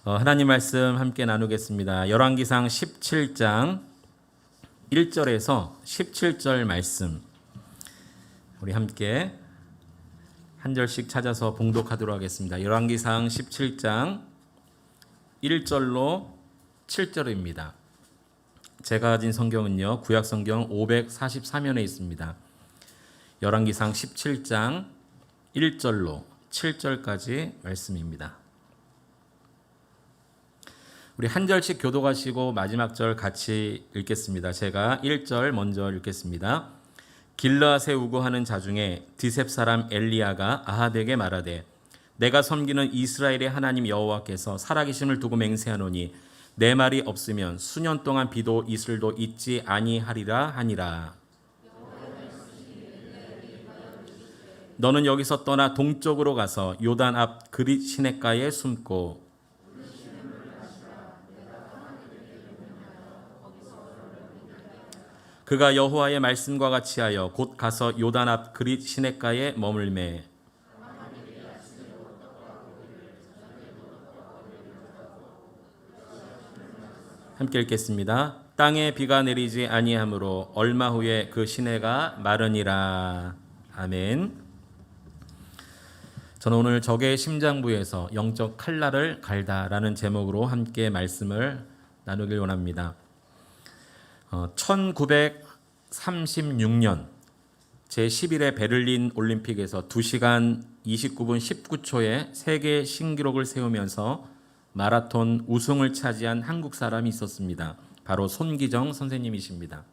하나님 말씀 함께 나누겠습니다. 열왕기상 17장 1절에서 17절 말씀 우리 함께 한 절씩 찾아서 봉독하도록 하겠습니다. 열왕기상 17장 1절로 7절입니다. 제가 가진 성경은요, 구약성경 544면에 있습니다. 열왕기상 17장 1절로 7절까지 말씀입니다. 우리 한 절씩 교독하시고 마지막 절 같이 읽겠습니다. 제가 1절 먼저 읽겠습니다. 길르앗에 우거하는 자 중에 드셉 사람 엘리야가 아합에게 말하되 내가 섬기는 이스라엘의 하나님 여호와께서 살아계심을 두고 맹세하노니 내 말이 없으면 수년 동안 비도 이슬도 있지 아니하리라 하니라. 너는 여기서 떠나 동쪽으로 가서 요단 앞 그릿 시냇가에 숨고 그가 여호와의 말씀과 같이 하여 곧 가서 요단 앞 그릿 시냇가에 머물매. 함께 읽겠습니다. 땅에 비가 내리지 아니하므로 얼마 후에 그 시내가 마르니라. 아멘. 저는 오늘 적의 심장부에서 영적 칼날을 갈다라는 제목으로 함께 말씀을 나누길 원합니다. 1936년 제11회 베를린 올림픽에서 2시간 29분 19초의 세계 신기록을 세우면서 마라톤 우승을 차지한 한국 사람이 있었습니다. 바로 손기정 선생님이십니다.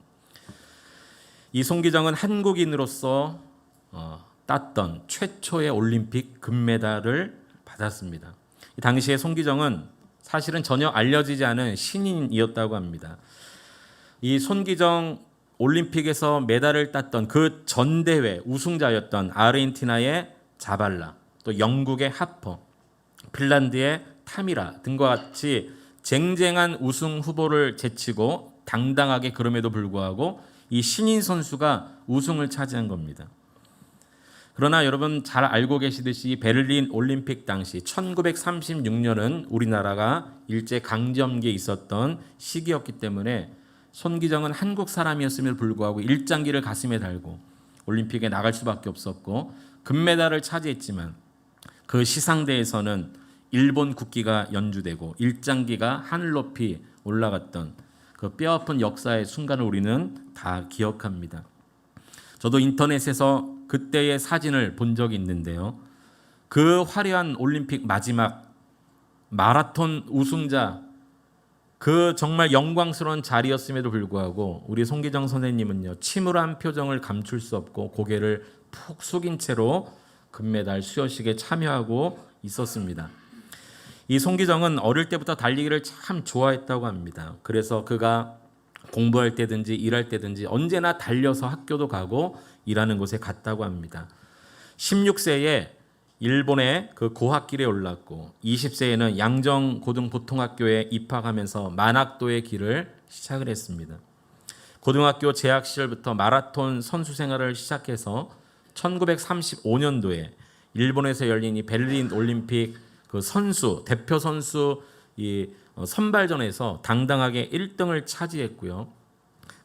이 손기정은 한국인으로서 땄던 최초의 올림픽 금메달을 받았습니다. 당시에 손기정은 사실은 전혀 알려지지 않은 신인이었다고 합니다. 이 손기정 올림픽에서 메달을 땄던 그 전대회 우승자였던 아르헨티나의 자발라, 또 영국의 하퍼, 핀란드의 타미라 등과 같이 쟁쟁한 우승 후보를 제치고 당당하게 그럼에도 불구하고 이 신인 선수가 우승을 차지한 겁니다. 그러나 여러분 잘 알고 계시듯이 베를린 올림픽 당시 1936년은 우리나라가 일제강점기에 있었던 시기였기 때문에 손기정은 한국 사람이었음에도 불구하고 일장기를 가슴에 달고 올림픽에 나갈 수밖에 없었고 금메달을 차지했지만 그 시상대에서는 일본 국기가 연주되고 일장기가 하늘 높이 올라갔던 그 뼈아픈 역사의 순간을 우리는 다 기억합니다. 저도 인터넷에서 그때의 사진을 본 적이 있는데요. 그 화려한 올림픽 마지막 마라톤 우승자 그 정말 영광스러운 자리였음에도 불구하고 우리 손기정 선생님은요, 침울한 표정을 감출 수 없고 고개를 푹 숙인 채로 금메달 수여식에 참여하고 있었습니다. 이 손기정은 어릴 때부터 달리기를 참 좋아했다고 합니다. 그래서 그가 공부할 때든지 일할 때든지 언제나 달려서 학교도 가고 일하는 곳에 갔다고 합니다. 16세에 일본의 그 고학길에 올랐고 20세에는 양정고등보통학교에 입학하면서 만학도의 길을 시작을 했습니다. 고등학교 재학 시절부터 마라톤 선수 생활을 시작해서 1935년도에 일본에서 열린 이 베를린 올림픽 그 선수 대표 선수 이 선발전에서 당당하게 1등을 차지했고요.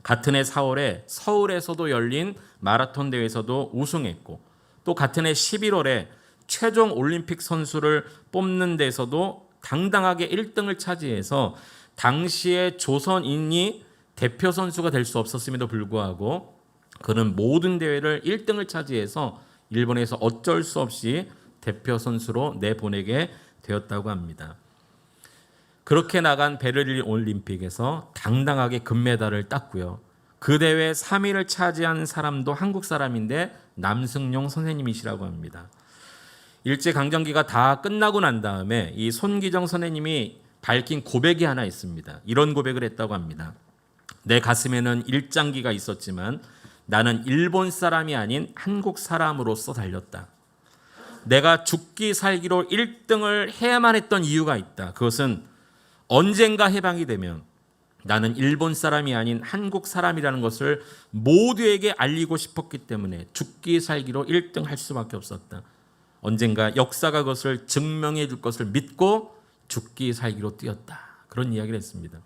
같은 해 4월에 서울에서도 열린 마라톤 대회에서도 우승했고 또 같은 해 11월에 최종 올림픽 선수를 뽑는 데서도 당당하게 1등을 차지해서 당시에 조선인이 대표 선수가 될 수 없었음에도 불구하고 그는 모든 대회를 1등을 차지해서 일본에서 어쩔 수 없이 대표 선수로 내보내게 되었다고 합니다. 그렇게 나간 베를린 올림픽에서 당당하게 금메달을 땄고요. 그 대회 3위를 차지한 사람도 한국 사람인데 남승용 선생님이시라고 합니다. 일제강점기가 다 끝나고 난 다음에 이 손기정 선생님이 밝힌 고백이 하나 있습니다. 이런 고백을 했다고 합니다. 내 가슴에는 일장기가 있었지만 나는 일본 사람이 아닌 한국 사람으로서 달렸다. 내가 죽기 살기로 1등을 해야만 했던 이유가 있다. 그것은 언젠가 해방이 되면 나는 일본 사람이 아닌 한국 사람이라는 것을 모두에게 알리고 싶었기 때문에 죽기 살기로 1등 할 수밖에 없었다. 언젠가 역사가 그것을 증명해 줄 것을 믿고 죽기 살기로 뛰었다. 그런 이야기를 했습니다.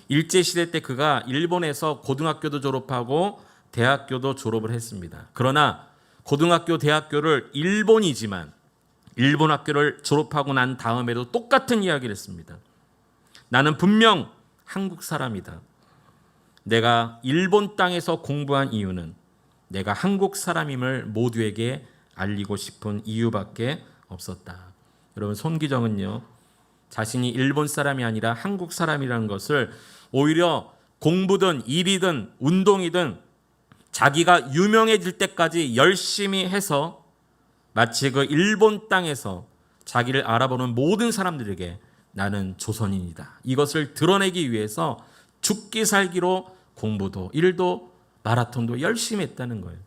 일제시대 때 그가 일본에서 고등학교도 졸업하고 대학교도 졸업을 했습니다. 그러나 고등학교, 대학교를 일본 학교를 졸업하고 난 다음에도 똑같은 이야기를 했습니다. 나는 분명 한국 사람이다. 내가 일본 땅에서 공부한 이유는 내가 한국 사람임을 모두에게 알리고 싶은 이유밖에 없었다. 여러분, 손기정은요, 자신이 일본 사람이 아니라 한국 사람이라는 것을 오히려 공부든 일이든 운동이든 자기가 유명해질 때까지 열심히 해서 마치 그 일본 땅에서 자기를 알아보는 모든 사람들에게 나는 조선인이다, 이것을 드러내기 위해서 죽기 살기로 공부도 일도 마라톤도 열심히 했다는 거예요.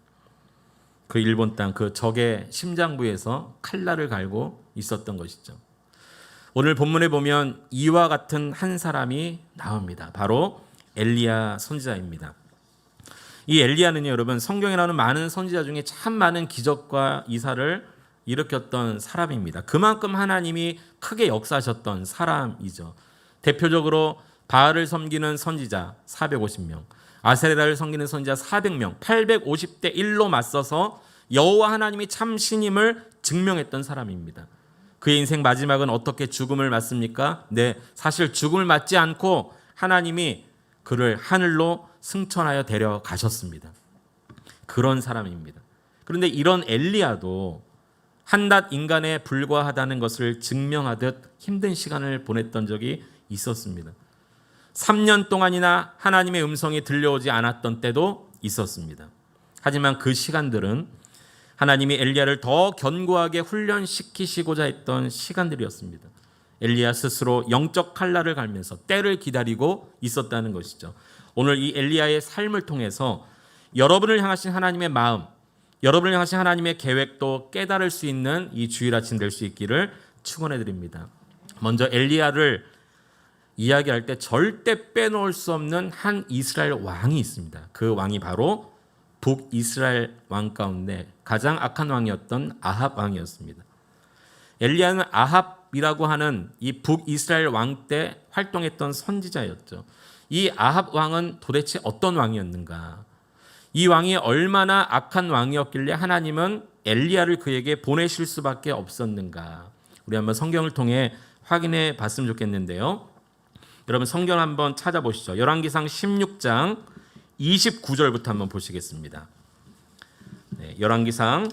그 일본 땅, 그 적의 심장부에서 칼날을 갈고 있었던 것이죠. 오늘 본문에 보면 이와 같은 한 사람이 나옵니다. 바로 엘리야 선지자입니다. 이 엘리야는요, 여러분, 성경에 나오는 많은 선지자 중에 참 많은 기적과 이사를 일으켰던 사람입니다. 그만큼 하나님이 크게 역사하셨던 사람이죠. 대표적으로 바알을 섬기는 선지자 450명, 아세라를 섬기는 선지자 400명, 850대 1로 맞서서 여호와 하나님이 참 신임을 증명했던 사람입니다. 그의 인생 마지막은 어떻게 죽음을 맞습니까? 네, 사실 죽음을 맞지 않고 하나님이 그를 하늘로 승천하여 데려가셨습니다. 그런 사람입니다. 그런데 이런 엘리야도 한낱 인간에 불과하다는 것을 증명하듯 힘든 시간을 보냈던 적이 있었습니다. 3년 동안이나 하나님의 음성이 들려오지 않았던 때도 있었습니다. 하지만 그 시간들은 하나님이 엘리야를 더 견고하게 훈련시키시고자 했던 시간들이었습니다. 엘리야 스스로 영적 칼날을 갈면서 때를 기다리고 있었다는 것이죠. 오늘 이 엘리야의 삶을 통해서 여러분을 향하신 하나님의 마음, 여러분을 향하신 하나님의 계획도 깨달을 수 있는 이 주일 아침 될 수 있기를 축원해 드립니다. 먼저 엘리야를 이야기할 때 절대 빼놓을 수 없는 한 이스라엘 왕이 있습니다. 그 왕이 바로 북이스라엘 왕 가운데 가장 악한 왕이었던 아합 왕이었습니다. 엘리야는 아합이라고 하는 이 북이스라엘 왕 때 활동했던 선지자였죠. 이 아합 왕은 도대체 어떤 왕이었는가? 이 왕이 얼마나 악한 왕이었길래 하나님은 엘리야를 그에게 보내실 수밖에 없었는가? 우리 한번 성경을 통해 확인해 봤으면 좋겠는데요. 여러분, 성경 한번 찾아보시죠. 열왕기상 16장 29절부터 한번 보시겠습니다. 네, 열왕기상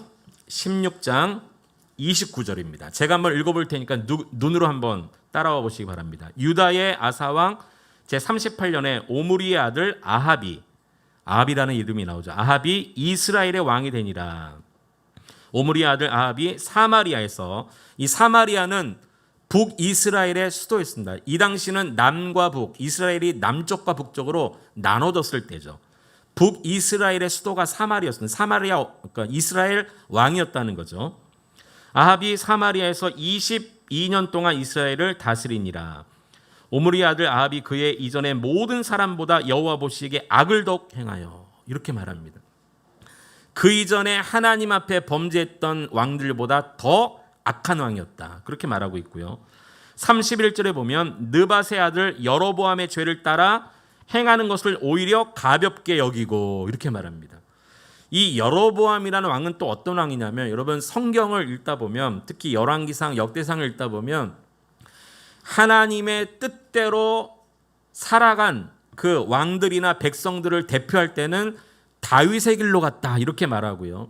16장 29절입니다. 제가 한번 읽어볼 테니까 눈으로 한번 따라와 보시기 바랍니다. 유다의 아사왕 제38년에 오므리의 아들 아합이라는 이름이 나오죠. 아합이 이스라엘의 왕이 되니라. 오므리의 아들 아합이 사마리아에서, 이 사마리아는 북이스라엘의 수도였습니다. 이 당시는 남과 북, 이스라엘이 남쪽과 북쪽으로 나눠졌을 때죠. 북이스라엘의 수도가 사마리아였습니다. 사마리아, 그러니까 이스라엘 왕이었다는 거죠. 아합이 사마리아에서 22년 동안 이스라엘을 다스리니라. 오므리의 아들 아합이 그의 이전의 모든 사람보다 여호와 보시기에 악을 더욱 행하여, 이렇게 말합니다. 그 이전에 하나님 앞에 범죄했던 왕들보다 더 악한 왕이었다, 그렇게 말하고 있고요. 31절에 보면 느밧의 아들 여로보암의 죄를 따라 행하는 것을 오히려 가볍게 여기고, 이렇게 말합니다. 이 여로보암이라는 왕은 또 어떤 왕이냐면, 여러분 성경을 읽다 보면, 특히 열왕기상, 역대상을 읽다 보면 하나님의 뜻대로 살아간 그 왕들이나 백성들을 대표할 때는 다윗의 길로 갔다, 이렇게 말하고요.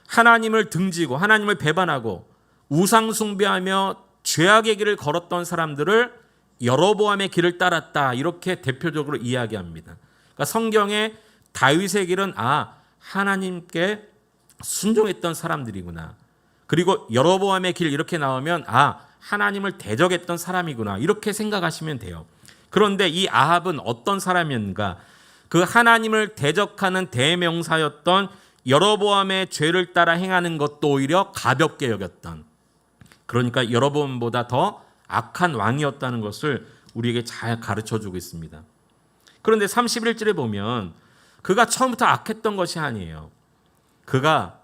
하나님을 등지고 하나님을 배반하고 우상 숭배하며 죄악의 길을 걸었던 사람들을 여로보암의 길을 따랐다, 이렇게 대표적으로 이야기합니다. 그러니까 성경에 다윗의 길은 하나님께 순종했던 사람들이구나, 그리고 여로보암의 길 이렇게 나오면 하나님을 대적했던 사람이구나, 이렇게 생각하시면 돼요. 그런데 이 아합은 어떤 사람이었는가? 그 하나님을 대적하는 대명사였던 여로보암의 죄를 따라 행하는 것도 오히려 가볍게 여겼던, 그러니까 여로보암보다 더 악한 왕이었다는 것을 우리에게 잘 가르쳐주고 있습니다. 그런데 31절에 보면 그가 처음부터 악했던 것이 아니에요. 그가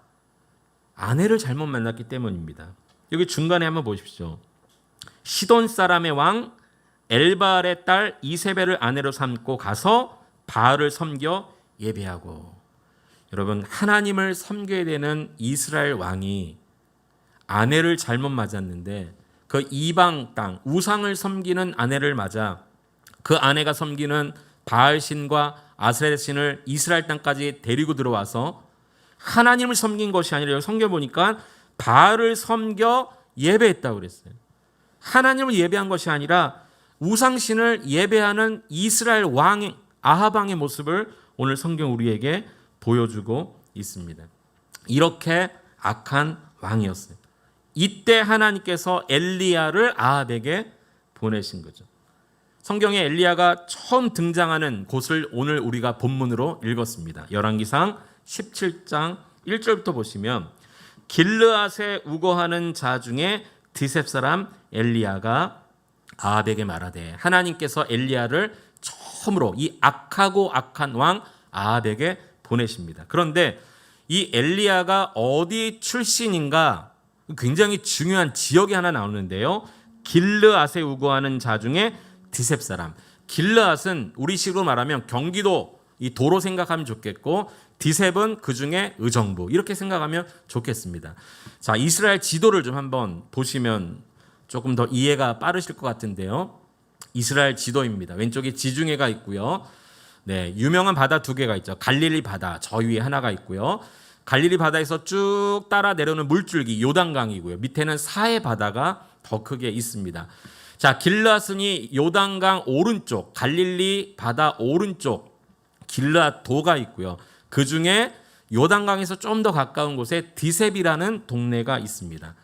아내를 잘못 만났기 때문입니다. 여기 중간에 한번 보십시오. 시돈 사람의 왕 엘바알의 딸 이세벨을 아내로 삼고 가서 바알을 섬겨 예배하고. 여러분, 하나님을 섬겨야 되는 이스라엘 왕이 아내를 잘못 맞았는데 그 이방 땅 우상을 섬기는 아내를 맞아 그 아내가 섬기는 바알신과 아세렛 신을 이스라엘 땅까지 데리고 들어와서 하나님을 섬긴 것이 아니라, 여기 성경 보니까 바알을 섬겨 예배했다고 그랬어요. 하나님을 예배한 것이 아니라 우상신을 예배하는 이스라엘 왕 아합 왕의 모습을 오늘 성경 우리에게 보여주고 있습니다. 이렇게 악한 왕이었어요. 이때 하나님께서 엘리야를 아합에게 보내신 거죠. 성경에 엘리야가 처음 등장하는 곳을 오늘 우리가 본문으로 읽었습니다. 열왕기상 17장 1절부터 보시면 길르앗에 우거하는 자 중에 디셉 사람 엘리야가 아합에게 말하되, 하나님께서 엘리야를 처음으로 이 악하고 악한 왕 아합에게 보내십니다. 그런데 이 엘리야가 어디 출신인가 굉장히 중요한 지역이 하나 나오는데요. 길르앗에 우거하는 자 중에 디셉 사람. 길르앗은 우리식으로 말하면 경기도 이 도로 생각하면 좋겠고, 디셉은 그 중에 의정부 이렇게 생각하면 좋겠습니다. 자, 이스라엘 지도를 좀 한번 보시면 조금 더 이해가 빠르실 것 같은데요. 이스라엘 지도입니다. 왼쪽에 지중해가 있고요. 네, 유명한 바다 두 개가 있죠. 갈릴리 바다 저 위에 하나가 있고요. 갈릴리 바다에서 쭉 따라 내려오는 물줄기 요단강이고요. 밑에는 사해 바다가 더 크게 있습니다. 자, 길르앗은 요단강 오른쪽, 갈릴리 바다 오른쪽 길르앗 도가 있고요. 그 중에 요단강에서 좀 더 가까운 곳에 디셉이라는 동네가 있습니다.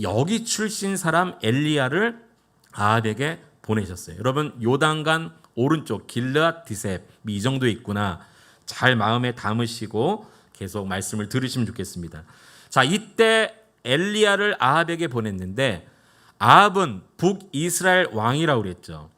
여기 출신 사람 엘리야를 아합에게 보내셨어요. 여러분, 요단강 오른쪽 길르앗 디셉 이 정도에 있구나. 잘 마음에 담으시고 계속 말씀을 들으시면 좋겠습니다. 자, 이때 엘리야를 아합에게 보냈는데 아합은 북이스라엘 왕이라고 그랬죠.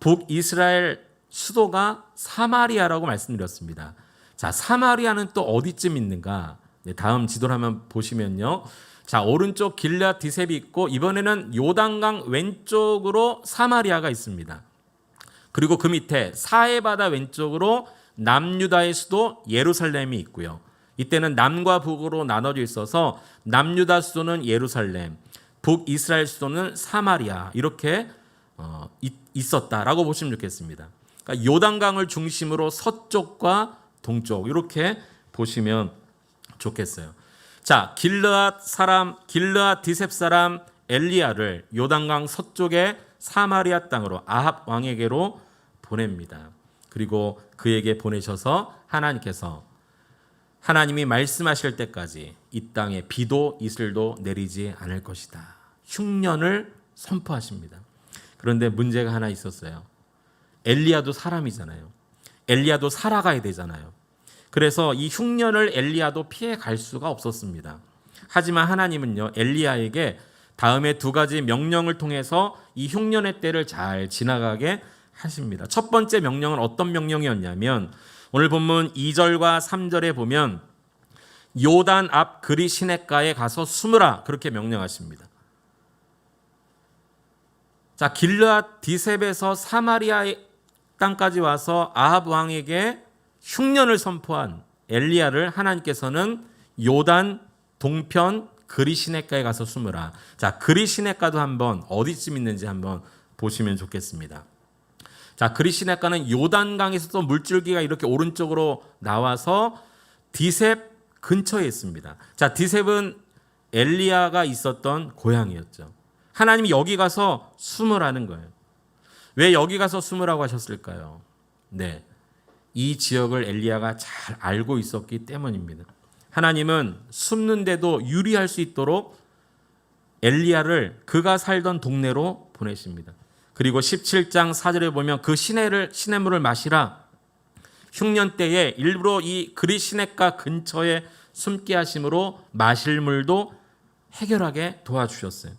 북이스라엘 수도가 사마리아라고 말씀드렸습니다. 자, 사마리아는 또 어디쯤 있는가? 네, 다음 지도를 한번 보시면요. 자, 오른쪽 길르앗 디셉이 있고 이번에는 요단강 왼쪽으로 사마리아가 있습니다. 그리고 그 밑에 사해바다 왼쪽으로 남유다의 수도 예루살렘이 있고요. 이때는 남과 북으로 나눠져 있어서 남유다 수도는 예루살렘, 북이스라엘 수도는 사마리아 이렇게 있었다라고 보시면 좋겠습니다. 그러니까 요단강을 중심으로 서쪽과 동쪽 이렇게 보시면 좋겠어요. 자, 길르앗 디셉 사람 엘리야를 요단강 서쪽의 사마리아 땅으로 아합 왕에게로 보냅니다. 그리고 그에게 보내셔서 하나님이 말씀하실 때까지 이 땅에 비도 이슬도 내리지 않을 것이다. 흉년을 선포하십니다. 그런데 문제가 하나 있었어요. 엘리야도 사람이잖아요. 엘리야도 살아가야 되잖아요. 그래서 이 흉년을 엘리야도 피해 갈 수가 없었습니다. 하지만 하나님은요, 엘리야에게 다음에 두 가지 명령을 통해서 이 흉년의 때를 잘 지나가게 하십니다. 첫 번째 명령은 어떤 명령이었냐면 오늘 본문 2절과 3절에 보면 요단 앞 그리 시냇가에 가서 숨으라 그렇게 명령하십니다. 자, 길르앗 디셉에서 사마리아 땅까지 와서 아합 왕에게 흉년을 선포한 엘리야를 하나님께서는 요단 동편 그리 시냇가에 가서 숨으라. 자, 그리 시냇가도 한번 어디쯤 있는지 한번 보시면 좋겠습니다. 자, 그리 시냇가는 요단강에서도 물줄기가 이렇게 오른쪽으로 나와서 디셉 근처에 있습니다. 자, 디셉은 엘리야가 있었던 고향이었죠. 하나님이 여기 가서 숨으라는 거예요. 왜 여기 가서 숨으라고 하셨을까요? 네, 이 지역을 엘리야가 잘 알고 있었기 때문입니다. 하나님은 숨는데도 유리할 수 있도록 엘리야를 그가 살던 동네로 보내십니다. 그리고 17장 4절에 보면 그 시냇물을 마시라. 흉년 때에 일부러 이 그리 시냇가 근처에 숨게 하심으로 마실 물도 해결하게 도와주셨어요.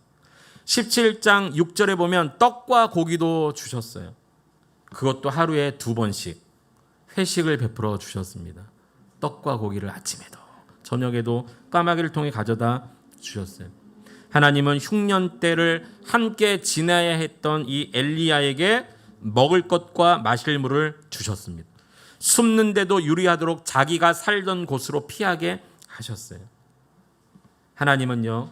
17장 6절에 보면 떡과 고기도 주셨어요. 그것도 하루에 2번씩 회식을 베풀어 주셨습니다. 떡과 고기를 아침에도 저녁에도 까마귀를 통해 가져다 주셨어요. 하나님은 흉년 때를 함께 지나야 했던 이 엘리야에게 먹을 것과 마실 물을 주셨습니다. 숨는데도 유리하도록 자기가 살던 곳으로 피하게 하셨어요. 하나님은요,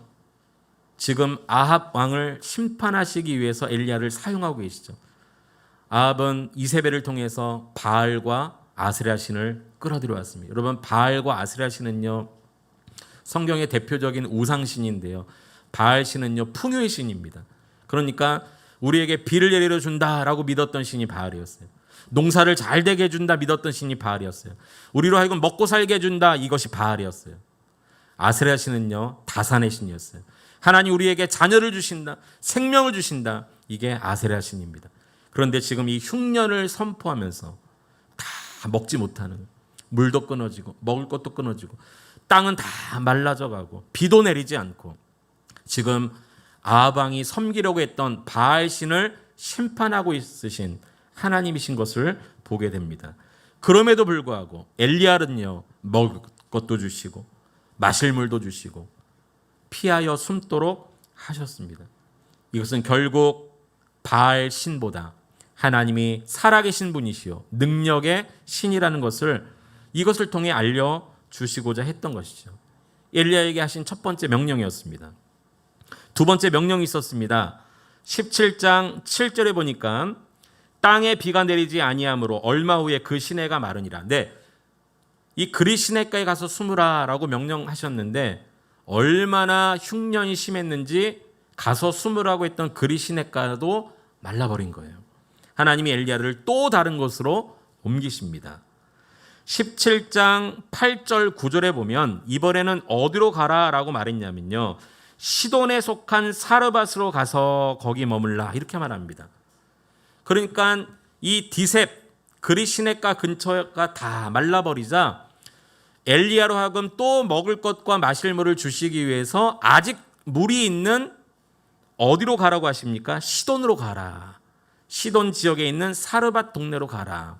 지금 아합 왕을 심판하시기 위해서 엘리야를 사용하고 계시죠. 아합은 이세벨을 통해서 바알과 아세라 신을 끌어들여왔습니다. 여러분, 바알과 아세라 신은요, 성경의 대표적인 우상신인데요, 바알 신은요, 풍요의 신입니다. 그러니까 우리에게 비를 내려 준다라고 믿었던 신이 바알이었어요. 농사를 잘 되게 해준다 믿었던 신이 바알이었어요. 우리로 하여금 먹고 살게 해준다, 이것이 바알이었어요. 아세라 신은요, 다산의 신이었어요. 하나님 우리에게 자녀를 주신다, 생명을 주신다, 이게 아세라 신입니다. 그런데 지금 이 흉년을 선포하면서 다 먹지 못하는, 물도 끊어지고 먹을 것도 끊어지고 땅은 다 말라져 가고 비도 내리지 않고 지금 아합 왕이 섬기려고 했던 바알 신을 심판하고 있으신 하나님이신 것을 보게 됩니다. 그럼에도 불구하고 엘리야는요, 먹을 것도 주시고 마실 물도 주시고 피하여 숨도록 하셨습니다. 이것은 결국 바알 신보다 하나님이 살아계신 분이시요 능력의 신이라는 것을 이것을 통해 알려주시고자 했던 것이죠. 엘리야에게 하신 첫 번째 명령이었습니다. 두 번째 명령이 있었습니다. 17장 7절에 보니까 땅에 비가 내리지 아니하므로 얼마 후에 그 시내가 마르니라. 네, 이 그리 시내가에 가서 숨으라라고 명령하셨는데 얼마나 흉년이 심했는지 가서 숨으라고 했던 그리 시내가도 말라버린 거예요. 하나님이 엘리야를 또 다른 곳으로 옮기십니다. 17장 8절 9절에 보면 이번에는 어디로 가라라고 말했냐면요, 시돈에 속한 사르밧으로 가서 거기 머물라, 이렇게 말합니다. 그러니까 이 디셉 그리 시내가 근처가 다 말라버리자 엘리야로 하여금 또 먹을 것과 마실 물을 주시기 위해서 아직 물이 있는 어디로 가라고 하십니까? 시돈으로 가라. 시돈 지역에 있는 사르밧 동네로 가라.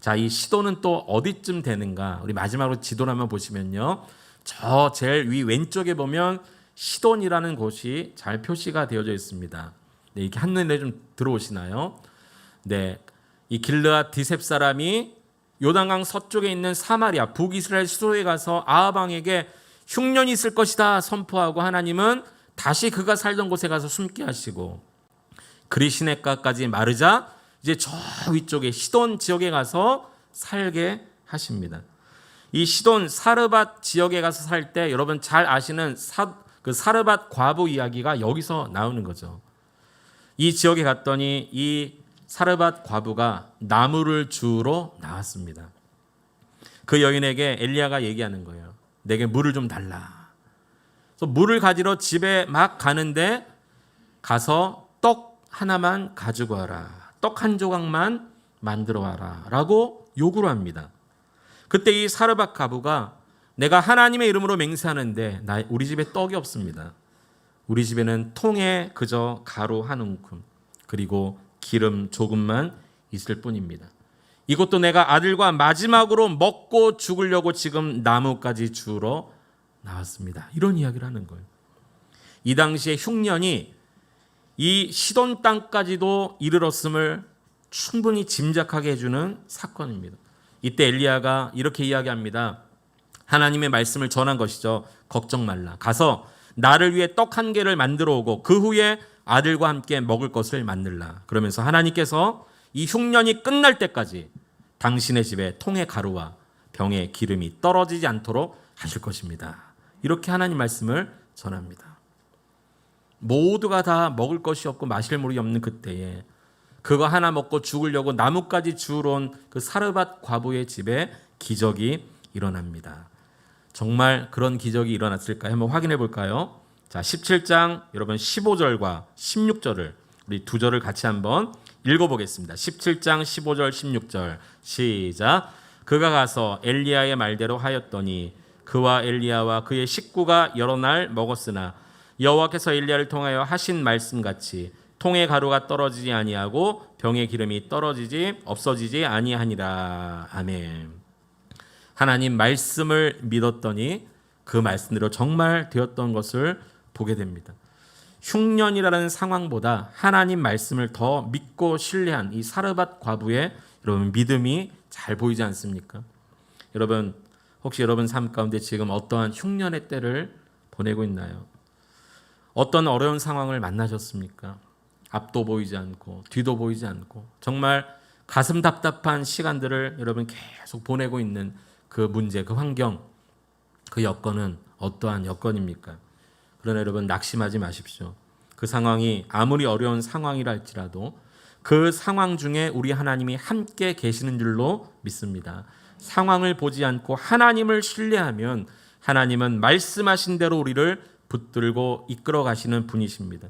자, 이 시돈은 또 어디쯤 되는가? 우리 마지막으로 지도를 한번 보시면요, 저 제일 위 왼쪽에 보면 시돈이라는 곳이 잘 표시가 되어져 있습니다. 네, 이렇게 한눈에 좀 들어오시나요? 네, 이 길르앗 디셉 사람이 요단강 서쪽에 있는 사마리아 북이스라엘 수도에 가서 아합 왕에게 흉년이 있을 것이다 선포하고 하나님은 다시 그가 살던 곳에 가서 숨게 하시고 그리 시내가까지 마르자 이제 저 위쪽에 시돈 지역에 가서 살게 하십니다. 이 시돈 사르밧 지역에 가서 살 때 여러분 잘 아시는 그 사르밧 과부 이야기가 여기서 나오는 거죠. 이 지역에 갔더니 이 사르밧 과부가 나무를 주우러 나왔습니다. 그 여인에게 엘리야가 얘기하는 거예요. 내게 물을 좀 달라. 그래서 물을 가지러 집에 막 가는데 가서 떡 하나만 가지고 와라. 떡 한 조각만 만들어 와라. 라고 요구를 합니다. 그때 이 사르밧 과부가 내가 하나님의 이름으로 맹세하는데 우리 집에 떡이 없습니다. 우리 집에는 통에 그저 가루 한 움큼 그리고 기름 조금만 있을 뿐입니다. 이것도 내가 아들과 마지막으로 먹고 죽으려고 지금 나무까지 주우러 나왔습니다. 이런 이야기를 하는 거예요. 이 당시에 흉년이 이 시돈 땅까지도 이르렀음을 충분히 짐작하게 해주는 사건입니다. 이때 엘리야가 이렇게 이야기합니다. 하나님의 말씀을 전한 것이죠. 걱정 말라. 가서 나를 위해 떡 한 개를 만들어 오고 그 후에 아들과 함께 먹을 것을 만들라. 그러면서 하나님께서 이 흉년이 끝날 때까지 당신의 집에 통에 가루와 병에 기름이 떨어지지 않도록 하실 것입니다. 이렇게 하나님 말씀을 전합니다. 모두가 다 먹을 것이 없고 마실 물이 없는 그때에 그거 하나 먹고 죽으려고 나무까지 주우러 온 그 사르밧 과부의 집에 기적이 일어납니다. 정말 그런 기적이 일어났을까요? 한번 확인해 볼까요? 자, 17장 여러분 15절과 16절을 우리 두 절을 같이 한번 읽어보겠습니다. 17장 15절 16절 시작. 그가 가서 엘리야의 말대로 하였더니 그와 엘리야와 그의 식구가 여러 날 먹었으나 여호와께서 엘리야를 통하여 하신 말씀같이 통에 가루가 떨어지지 아니하고 병의 기름이 없어지지 아니하니라. 아멘. 하나님 말씀을 믿었더니 그 말씀대로 정말 되었던 것을 보게 됩니다. 흉년이라는 상황보다 하나님 말씀을 더 믿고 신뢰한 이 사르밧 과부의 여러분 믿음이 잘 보이지 않습니까? 여러분 혹시 여러분 삶 가운데 지금 어떠한 흉년의 때를 보내고 있나요? 어떤 어려운 상황을 만나셨습니까? 앞도 보이지 않고 뒤도 보이지 않고 정말 가슴 답답한 시간들을 여러분 계속 보내고 있는 그 문제, 그 환경, 그 여건은 어떠한 여건입니까? 그러나 여러분 낙심하지 마십시오. 그 상황이 아무리 어려운 상황이라 할지라도 그 상황 중에 우리 하나님이 함께 계시는 줄로 믿습니다. 상황을 보지 않고 하나님을 신뢰하면 하나님은 말씀하신 대로 우리를 붙들고 이끌어 가시는 분이십니다.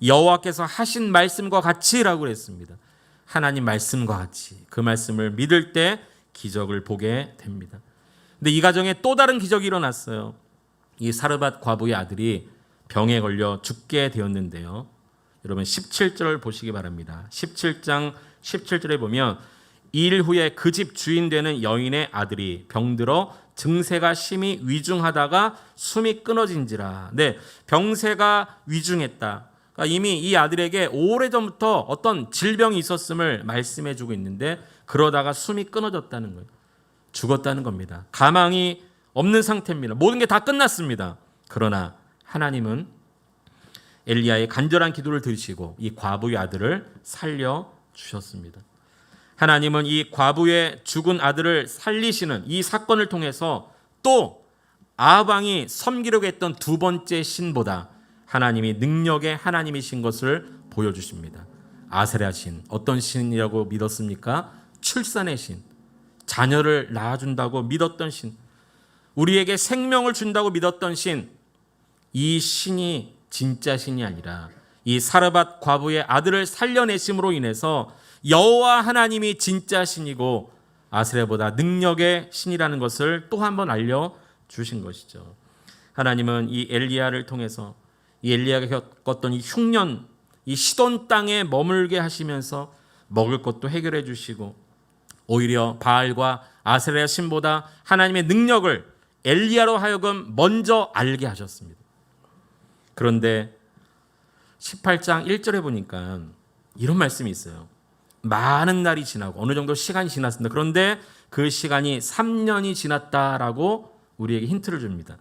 여호와께서 하신 말씀과 같이라고 그랬습니다. 하나님 말씀과 같이 그 말씀을 믿을 때 기적을 보게 됩니다. 근데 이 가정에 또 다른 기적이 일어났어요. 이 사르밧 과부의 아들이 병에 걸려 죽게 되었는데요. 여러분 17절을 보시기 바랍니다. 17장 17절에 보면 일 후에 그 집 주인 되는 여인의 아들이 병들어 증세가 심히 위중하다가 숨이 끊어진지라. 네, 병세가 위중했다. 그러니까 이미 이 아들에게 오래전부터 어떤 질병이 있었음을 말씀해 주고 있는데 그러다가 숨이 끊어졌다는 거예요. 죽었다는 겁니다. 가망이 없는 상태입니다. 모든 게 다 끝났습니다. 그러나 하나님은 엘리야의 간절한 기도를 들으시고 이 과부의 아들을 살려주셨습니다. 하나님은 이 과부의 죽은 아들을 살리시는 이 사건을 통해서 또 아방이 섬기려고 했던 두 번째 신보다 하나님이 능력의 하나님이신 것을 보여주십니다. 아세라 신, 어떤 신이라고 믿었습니까? 출산의 신, 자녀를 낳아준다고 믿었던 신, 우리에게 생명을 준다고 믿었던 신, 이 신이 진짜 신이 아니라 이 사르밧 과부의 아들을 살려내심으로 인해서 여호와 하나님이 진짜 신이고 아세라보다 능력의 신이라는 것을 또 한 번 알려주신 것이죠. 하나님은 이 엘리야를 통해서 이 엘리야가 겪었던 이 흉년, 이 시돈 땅에 머물게 하시면서 먹을 것도 해결해 주시고 오히려 바알과 아세라 신보다 하나님의 능력을 엘리야로 하여금 먼저 알게 하셨습니다. 그런데 18장 1절에 보니까 이런 말씀이 있어요. 많은 날이 지나고 어느 정도 시간이 지났습니다. 그런데 그 시간이 3년이 지났다라고 우리에게 힌트를 줍니다.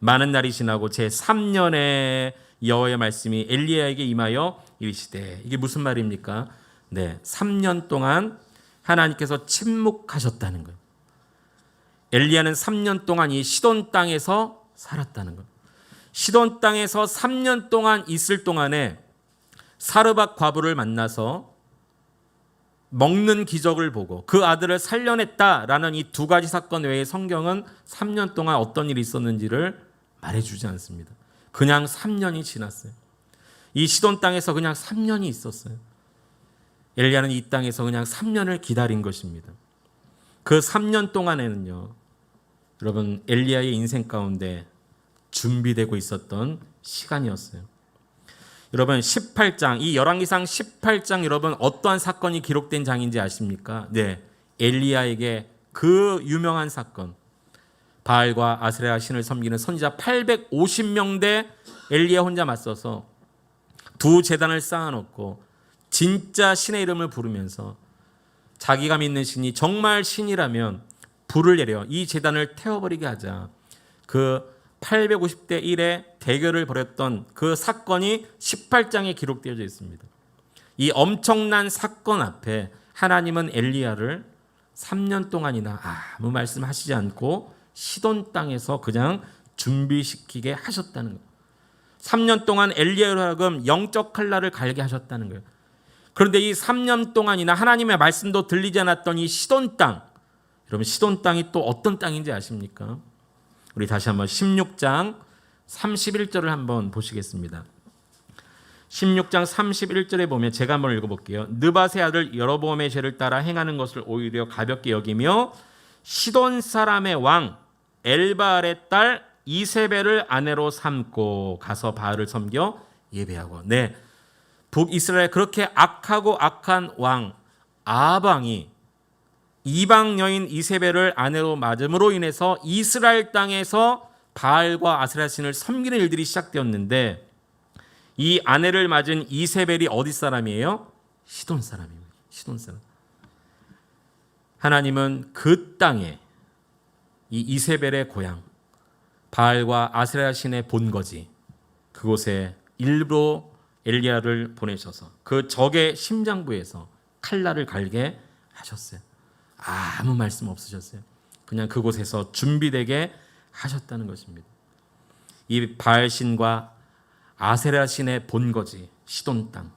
많은 날이 지나고 제 3년에 여호와의 말씀이 엘리야에게 임하여 이르시되, 이게 무슨 말입니까? 네, 3년 동안 하나님께서 침묵하셨다는 거예요. 엘리야는 3년 동안 이 시돈 땅에서 살았다는 거예요. 시돈 땅에서 3년 동안 있을 동안에 사르밧 과부를 만나서 먹는 기적을 보고 그 아들을 살려냈다라는 이 두 가지 사건 외에 성경은 3년 동안 어떤 일이 있었는지를 말해주지 않습니다. 그냥 3년이 지났어요. 이 시돈 땅에서 그냥 3년이 있었어요. 엘리야는 이 땅에서 그냥 3년을 기다린 것입니다. 그 3년 동안에는요, 여러분 엘리야의 인생 가운데 준비되고 있었던 시간이었어요. 여러분 18장, 이 열왕기상 18장 여러분 어떠한 사건이 기록된 장인지 아십니까? 네, 엘리야에게 그 유명한 사건, 바알과 아세라 신을 섬기는 선지자 850명대 엘리야 혼자 맞서서 두 제단을 쌓아놓고 진짜 신의 이름을 부르면서 자기가 믿는 신이 정말 신이라면 불을 내려 이 제단을 태워버리게 하자. 그 850대 1의 대결을 벌였던 그 사건이 18장에 기록되어져 있습니다. 이 엄청난 사건 앞에 하나님은 엘리야를 3년 동안이나 아무 말씀하시지 않고 시돈 땅에서 그냥 준비시키게 하셨다는 거예요. 3년 동안 엘리야로 하여금 영적 칼날을 갈게 하셨다는 거예요. 그런데 이 3년 동안이나 하나님의 말씀도 들리지 않았던 이 시돈 땅, 여러분 시돈 땅이 또 어떤 땅인지 아십니까? 우리 다시 한번 16장 31절을 한번 보시겠습니다. 16장 31절에 보면 제가 한번 읽어볼게요. 느밧의 아들 여로보암의 죄를 따라 행하는 것을 오히려 가볍게 여기며 시돈 사람의 왕 엘바알의 딸 이세벨을 아내로 삼고 가서 바알을 섬겨 예배하고. 네, 북이스라엘 그렇게 악하고 악한 왕 아방이 이방 여인 이세벨을 아내로 맞음으로 인해서 이스라엘 땅에서 바알과 아세라 신을 섬기는 일들이 시작되었는데, 이 아내를 맞은 이세벨이 어디 사람이에요? 시돈 사람입니다. 시돈 사람. 하나님은 그 땅에 이 이세벨의 고향 바알과 아세라 신의 본거지 그곳에 일부러 엘리야를 보내셔서 그 적의 심장부에서 칼날을 갈게 하셨어요. 아무 말씀 없으셨어요. 그냥 그곳에서 준비되게 하셨다는 것입니다. 이 바알 신과 아세라 신의 본거지 시돈 땅,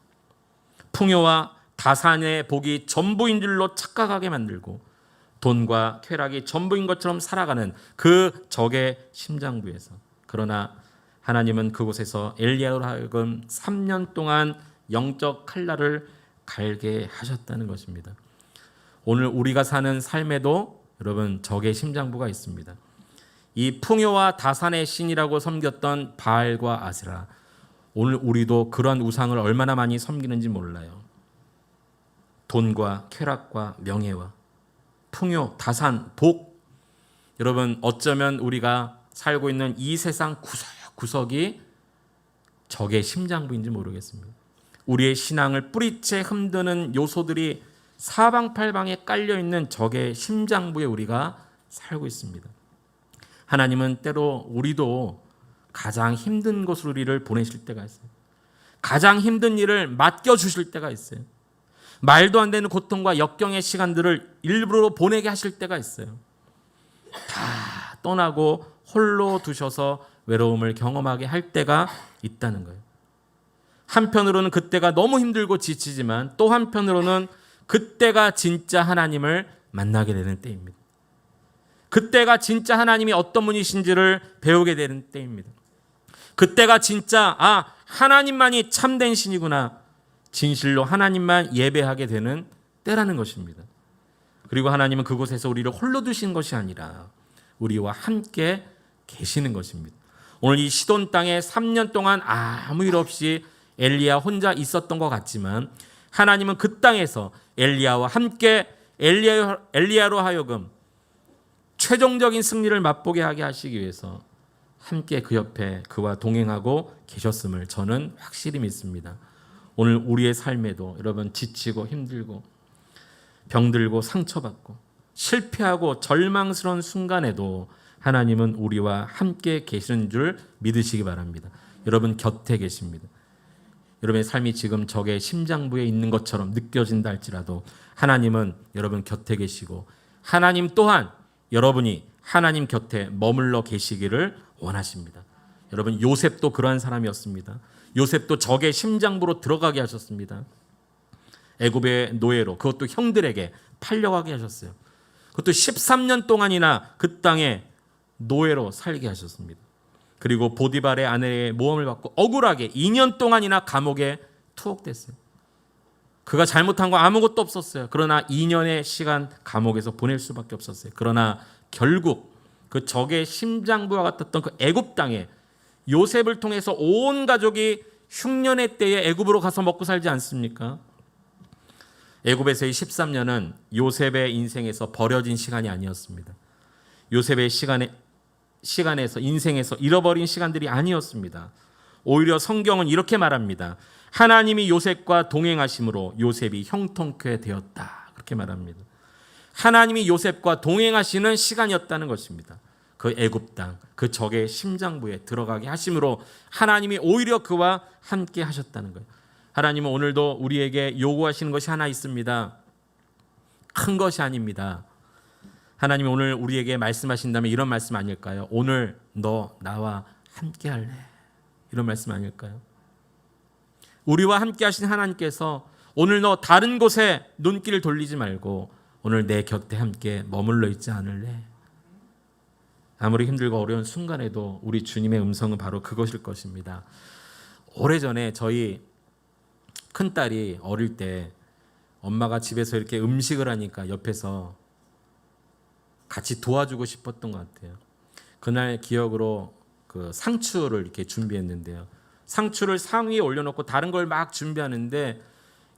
풍요와 다산의 복이 전부인 줄로 착각하게 만들고 돈과 쾌락이 전부인 것처럼 살아가는 그 적의 심장부에서, 그러나 하나님은 그곳에서 엘리야로 하여금 3년 동안 영적 칼날을 갈게 하셨다는 것입니다. 오늘 우리가 사는 삶에도 여러분 적의 심장부가 있습니다. 이 풍요와 다산의 신이라고 섬겼던 바알과 아세라, 오늘 우리도 그러한 우상을 얼마나 많이 섬기는지 몰라요. 돈과 쾌락과 명예와 풍요, 다산, 복, 여러분 어쩌면 우리가 살고 있는 이 세상 구석구석이 적의 심장부인지 모르겠습니다. 우리의 신앙을 뿌리채 흔드는 요소들이 사방팔방에 깔려있는 적의 심장부에 우리가 살고 있습니다. 하나님은 때로 우리도 가장 힘든 곳으로 우리를 보내실 때가 있어요. 가장 힘든 일을 맡겨주실 때가 있어요. 말도 안 되는 고통과 역경의 시간들을 일부러 보내게 하실 때가 있어요. 다 떠나고 홀로 두셔서 외로움을 경험하게 할 때가 있다는 거예요. 한편으로는 그때가 너무 힘들고 지치지만 또 한편으로는 그때가 진짜 하나님을 만나게 되는 때입니다. 그때가 진짜 하나님이 어떤 분이신지를 배우게 되는 때입니다. 그때가 진짜 하나님만이 참된 신이구나, 진실로 하나님만 예배하게 되는 때라는 것입니다. 그리고 하나님은 그곳에서 우리를 홀로 두신 것이 아니라 우리와 함께 계시는 것입니다. 오늘 이 시돈 땅에 3년 동안 아무 일 없이 엘리야 혼자 있었던 것 같지만 하나님은 그 땅에서 엘리야와 함께 엘리야로 하여금 최종적인 승리를 맛보게 하게 하시기 위해서 함께 그 옆에 그와 동행하고 계셨음을 저는 확실히 믿습니다. 오늘 우리의 삶에도 여러분 지치고 힘들고 병들고 상처받고 실패하고 절망스러운 순간에도 하나님은 우리와 함께 계시는 줄 믿으시기 바랍니다. 여러분 곁에 계십니다. 여러분의 삶이 지금 적의 심장부에 있는 것처럼 느껴진다 할지라도 하나님은 여러분 곁에 계시고 하나님 또한 여러분이 하나님 곁에 머물러 계시기를 원하십니다. 여러분 요셉도 그러한 사람이었습니다. 요셉도 적의 심장부로 들어가게 하셨습니다. 애굽의 노예로, 그것도 형들에게 팔려가게 하셨어요. 그것도 13년 동안이나 그 땅에 노예로 살게 하셨습니다. 그리고 보디발의 아내의 모함을 받고 억울하게 2년 동안이나 감옥에 투옥됐어요. 그가 잘못한 거 아무것도 없었어요. 그러나 2년의 시간 감옥에서 보낼 수밖에 없었어요. 그러나 결국 그 적의 심장부와 같았던 그 애굽 땅에 요셉을 통해서 온 가족이 흉년의 때에 애굽으로 가서 먹고 살지 않습니까? 애굽에서의 13년은 요셉의 인생에서 버려진 시간이 아니었습니다. 요셉의 시간에서 인생에서 잃어버린 시간들이 아니었습니다. 오히려 성경은 이렇게 말합니다. 하나님이 요셉과 동행하심으로 요셉이 형통케 되었다. 그렇게 말합니다. 하나님이 요셉과 동행하시는 시간이었다는 것입니다. 그 애굽 땅, 그 적의 심장부에 들어가게 하심으로 하나님이 오히려 그와 함께 하셨다는 거예요. 하나님은 오늘도 우리에게 요구하시는 것이 하나 있습니다. 큰 것이 아닙니다. 하나님이 오늘 우리에게 말씀하신다면 이런 말씀 아닐까요? 오늘 너 나와 함께 할래? 이런 말씀 아닐까요? 우리와 함께 하신 하나님께서 오늘 너 다른 곳에 눈길을 돌리지 말고 오늘 내 곁에 함께 머물러 있지 않을래? 아무리 힘들고 어려운 순간에도 우리 주님의 음성은 바로 그것일 것입니다. 오래전에 저희 큰딸이 어릴 때 엄마가 집에서 이렇게 음식을 하니까 옆에서 같이 도와주고 싶었던 것 같아요. 그날 기억으로 그 상추를 이렇게 준비했는데요. 상추를 상 위에 올려놓고 다른 걸 막 준비하는데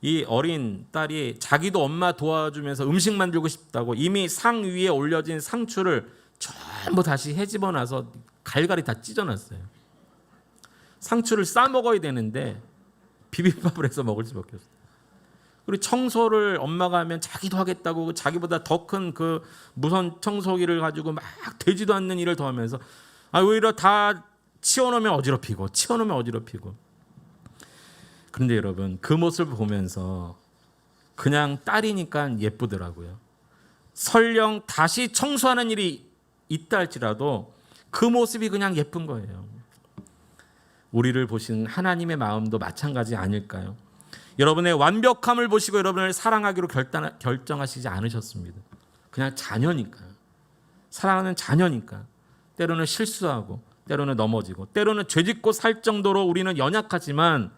이 어린 딸이 자기도 엄마 도와주면서 음식 만들고 싶다고 이미 상 위에 올려진 상추를 전부 다시 헤집어 놔서 갈갈이 다 찢어놨어요. 상추를 싸 먹어야 되는데 비빔밥을 해서 먹을 수밖에 없어요. 그리고 청소를 엄마가 하면 자기도 하겠다고 자기보다 더 큰 그 무선 청소기를 가지고 막 되지도 않는 일을 더 하면서 오히려 다 치워놓으면 어지럽히고 그런데 여러분 그 모습을 보면서 그냥 딸이니까 예쁘더라고요. 설령 다시 청소하는 일이 있다 할지라도 그 모습이 그냥 예쁜 거예요. 우리를 보시는 하나님의 마음도 마찬가지 아닐까요? 여러분의 완벽함을 보시고 여러분을 사랑하기로 결정하시지 않으셨습니다. 그냥 자녀니까. 사랑하는 자녀니까. 때로는 실수하고 때로는 넘어지고 때로는 죄짓고 살 정도로 우리는 연약하지만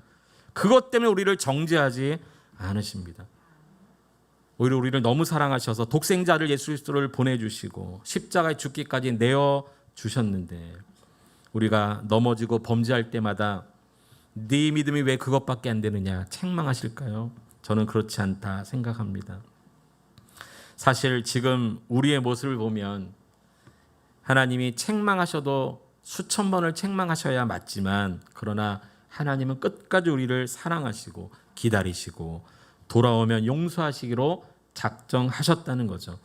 그것 때문에 우리를 정죄하지 않으십니다. 오히려 우리를 너무 사랑하셔서 독생자를 예수 그리스도를 보내주시고 십자가에 죽기까지 내어주셨는데 우리가 넘어지고 범죄할 때마다 네 믿음이 왜 그것밖에 안 되느냐 책망하실까요? 저는 그렇지 않다 생각합니다. 사실 지금 우리의 모습을 보면 하나님이 책망하셔도 수천 번을 책망하셔야 맞지만 그러나 하나님은 끝까지 우리를 사랑하시고 기다리시고 돌아오면 용서하시기로 작정하셨다는 거죠.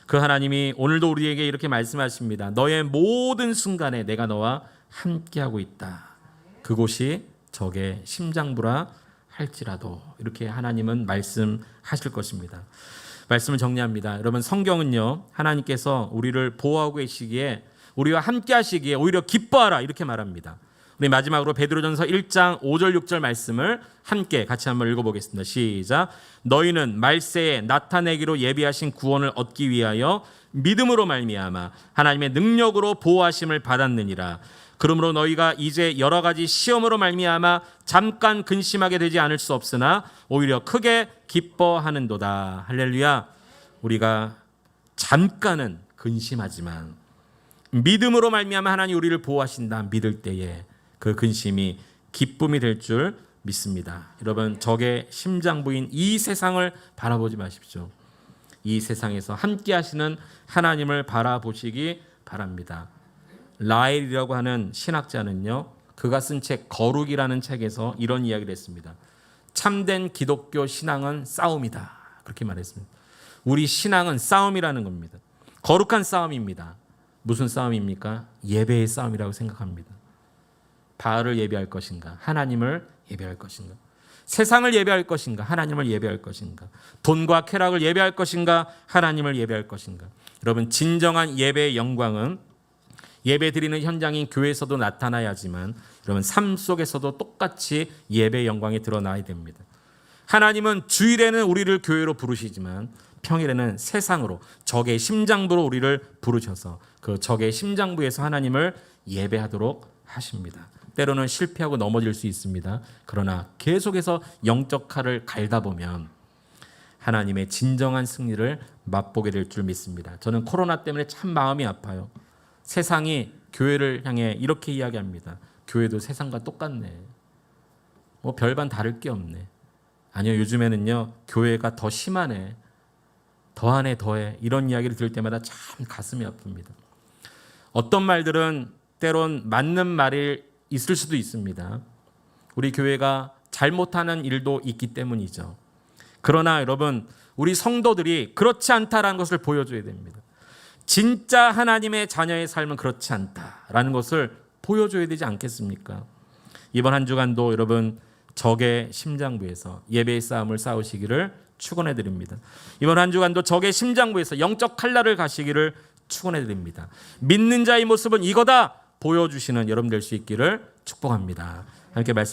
그 하나님이 오늘도 우리에게 이렇게 말씀하십니다. 너의 모든 순간에 내가 너와 함께하고 있다. 그곳이 적의 심장부라 할지라도 이렇게 하나님은 말씀하실 것입니다. 말씀을 정리합니다. 여러분 성경은요 하나님께서 우리를 보호하고 계시기에 우리와 함께 하시기에 오히려 기뻐하라 이렇게 말합니다. 우리 마지막으로 베드로전서 1장 5절 6절 말씀을 함께 같이 한번 읽어보겠습니다. 시작. 너희는 말세에 나타내기로 예비하신 구원을 얻기 위하여 믿음으로 말미암아 하나님의 능력으로 보호하심을 받았느니라. 그러므로 너희가 이제 여러 가지 시험으로 말미암아 잠깐 근심하게 되지 않을 수 없으나 오히려 크게 기뻐하는도다. 할렐루야. 우리가 잠깐은 근심하지만 믿음으로 말미암아 하나님 우리를 보호하신다 믿을 때에 그 근심이 기쁨이 될 줄 믿습니다. 여러분 적의 심장부인 이 세상을 바라보지 마십시오. 이 세상에서 함께 하시는 하나님을 바라보시기 바랍니다. 라헬이라고 하는 신학자는요 그가 쓴 책 거룩이라는 책에서 이런 이야기를 했습니다. 참된 기독교 신앙은 싸움이다 그렇게 말했습니다. 우리 신앙은 싸움이라는 겁니다. 거룩한 싸움입니다. 무슨 싸움입니까? 예배의 싸움이라고 생각합니다. 바알을 예배할 것인가? 하나님을 예배할 것인가? 세상을 예배할 것인가? 하나님을 예배할 것인가? 돈과 쾌락을 예배할 것인가? 하나님을 예배할 것인가? 여러분 진정한 예배의 영광은 예배 드리는 현장인 교회에서도 나타나야지만 여러분 삶 속에서도 똑같이 예배의 영광이 드러나야 됩니다. 하나님은 주일에는 우리를 교회로 부르시지만 평일에는 세상으로 적의 심장부로 우리를 부르셔서 그 적의 심장부에서 하나님을 예배하도록 하십니다. 때로는 실패하고 넘어질 수 있습니다. 그러나 계속해서 영적 칼을 갈다 보면 하나님의 진정한 승리를 맛보게 될 줄 믿습니다. 저는 코로나 때문에 참 마음이 아파요. 세상이 교회를 향해 이렇게 이야기합니다. 교회도 세상과 똑같네. 뭐 별반 다를 게 없네. 아니요, 요즘에는요 교회가 더 심하네. 더하네 더해. 이런 이야기를 들을 때마다 참 가슴이 아픕니다. 어떤 말들은 때론 맞는 말이 있을 수도 있습니다. 우리 교회가 잘못하는 일도 있기 때문이죠. 그러나 여러분 우리 성도들이 그렇지 않다라는 것을 보여줘야 됩니다. 진짜 하나님의 자녀의 삶은 그렇지 않다라는 것을 보여줘야 되지 않겠습니까? 이번 한 주간도 여러분 적의 심장부에서 예배의 싸움을 싸우시기를 축원해 드립니다. 이번 한 주간도 적의 심장부에서 영적 칼날을 가시기를 축원해 드립니다. 믿는 자의 모습은 이거다 보여주시는 여러분 될 수 있기를 축복합니다. 함께 말씀